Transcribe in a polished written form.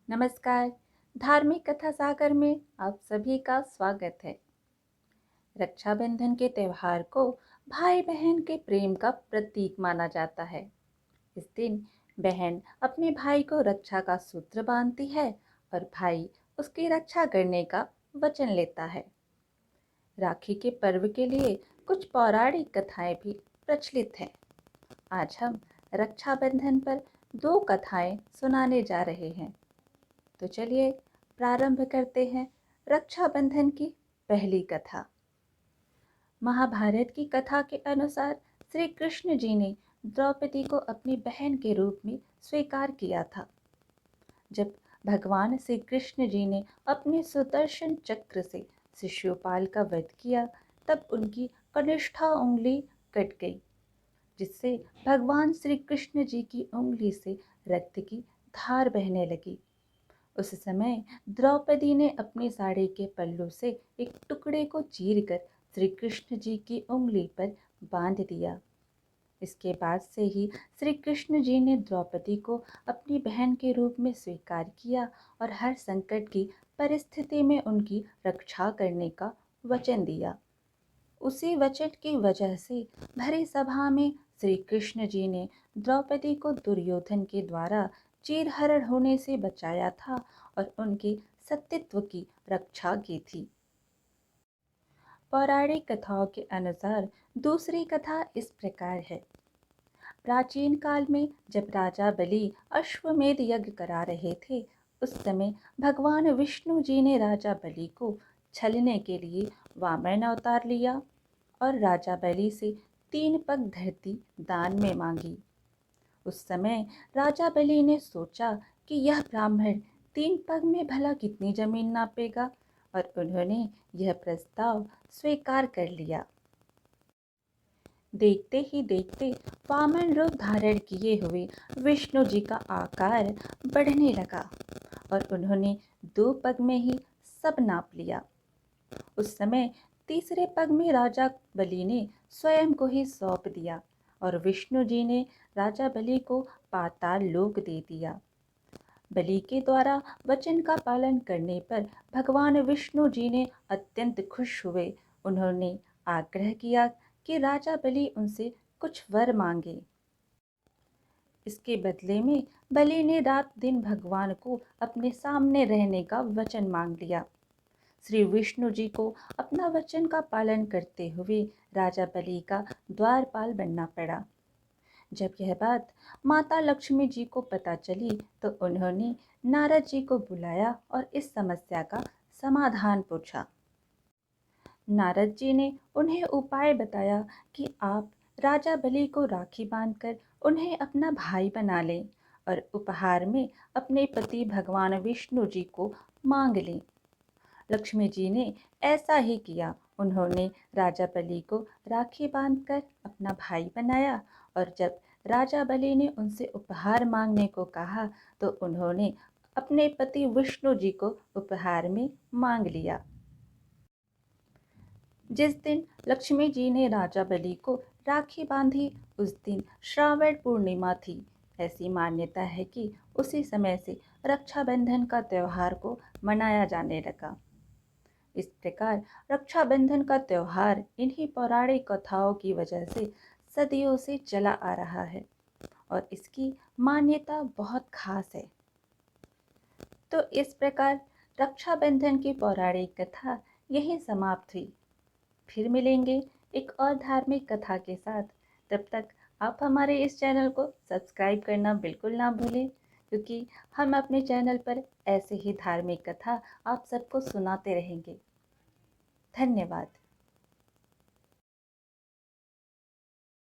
नमस्कार। धार्मिक कथा सागर में आप सभी का स्वागत है। रक्षाबंधन के त्यौहार को भाई बहन के प्रेम का प्रतीक माना जाता है। इस दिन बहन अपने भाई को रक्षा का सूत्र बांधती है और भाई उसकी रक्षा करने का वचन लेता है। राखी के पर्व के लिए कुछ पौराणिक कथाएं भी प्रचलित हैं। आज हम रक्षाबंधन पर दो कथाएं सुनाने जा रहे हैं। तो चलिए प्रारंभ करते हैं रक्षाबंधन की पहली कथा। महाभारत की कथा के अनुसार श्री कृष्ण जी ने द्रौपदी को अपनी बहन के रूप में स्वीकार किया था। जब भगवान श्री कृष्ण जी ने अपने सुदर्शन चक्र से शिशुपाल का वध किया, तब उनकी कनिष्ठा उंगली कट गई, जिससे भगवान श्री कृष्ण जी की उंगली से रक्त की धार बहने लगी। उस समय द्रौपदी ने अपनी साड़ी के पल्लू से एक टुकड़े को चीरकर श्री कृष्ण जी की उंगली पर बांध दिया। इसके बाद से ही श्री कृष्ण जी ने द्रौपदी को अपनी बहन के रूप में स्वीकार किया और हर संकट की परिस्थिति में उनकी रक्षा करने का वचन दिया। उसी वचन की वजह से भरी सभा में श्री कृष्ण जी ने द्रौपदी को दुर्योधन के द्वारा चीरहरण होने से बचाया था और उनके सतीत्व की रक्षा की थी। पौराणिक कथाओं के अनुसार दूसरी कथा इस प्रकार है। प्राचीन काल में जब राजा बलि अश्वमेध यज्ञ करा रहे थे, उस समय भगवान विष्णु जी ने राजा बलि को छलने के लिए वामन अवतार लिया और राजा बलि से 3 पग धरती दान में मांगी। उस समय राजा बलि ने सोचा कि यह ब्राह्मण 3 पग में भला कितनी जमीन नापेगा, और उन्होंने यह प्रस्ताव स्वीकार कर लिया। देखते ही देखते वामन रूप धारण किए हुए विष्णु जी का आकार बढ़ने लगा और उन्होंने 2 पग में ही सब नाप लिया। उस समय तीसरे पग में राजा बलि ने स्वयं को ही सौंप दिया और विष्णु जी ने राजा बलि को पाताल लोक दे दिया। बलि के द्वारा वचन का पालन करने पर भगवान विष्णु जी ने अत्यंत खुश हुए। उन्होंने आग्रह किया कि राजा बलि उनसे कुछ वर मांगे। इसके बदले में बलि ने रात दिन भगवान को अपने सामने रहने का वचन मांग लिया। श्री विष्णु जी को अपना वचन का पालन करते हुए राजा बलि का द्वारपाल बनना पड़ा। जब यह बात माता लक्ष्मी जी को पता चली तो उन्होंने नारद जी को बुलाया और इस समस्या का समाधान पूछा। नारद जी ने उन्हें उपाय बताया कि आप राजा बलि को राखी बांधकर उन्हें अपना भाई बना लें और उपहार में अपने पति भगवान विष्णु जी को मांग लें। लक्ष्मी जी ने ऐसा ही किया। उन्होंने राजा बलि को राखी बांधकर अपना भाई बनाया और जब राजा बलि ने उनसे उपहार मांगने को कहा तो उन्होंने अपने पति विष्णु जी को उपहार में मांग लिया। जिस दिन लक्ष्मी जी ने राजा बलि को राखी बांधी, उस दिन श्रावण पूर्णिमा थी। ऐसी मान्यता है कि उसी समय से रक्षाबंधन का त्यौहार को मनाया जाने लगा। इस प्रकार रक्षाबंधन का त्यौहार इन्हीं पौराणिक कथाओं की वजह से सदियों से चला आ रहा है और इसकी मान्यता बहुत खास है। तो इस प्रकार रक्षाबंधन की पौराणिक कथा यहीं समाप्त हुई। फिर मिलेंगे एक और धार्मिक कथा के साथ। तब तक आप हमारे इस चैनल को सब्सक्राइब करना बिल्कुल ना भूलें, क्योंकि हम अपने चैनल पर ऐसे ही धार्मिक कथा आप सबको सुनाते रहेंगे। धन्यवाद।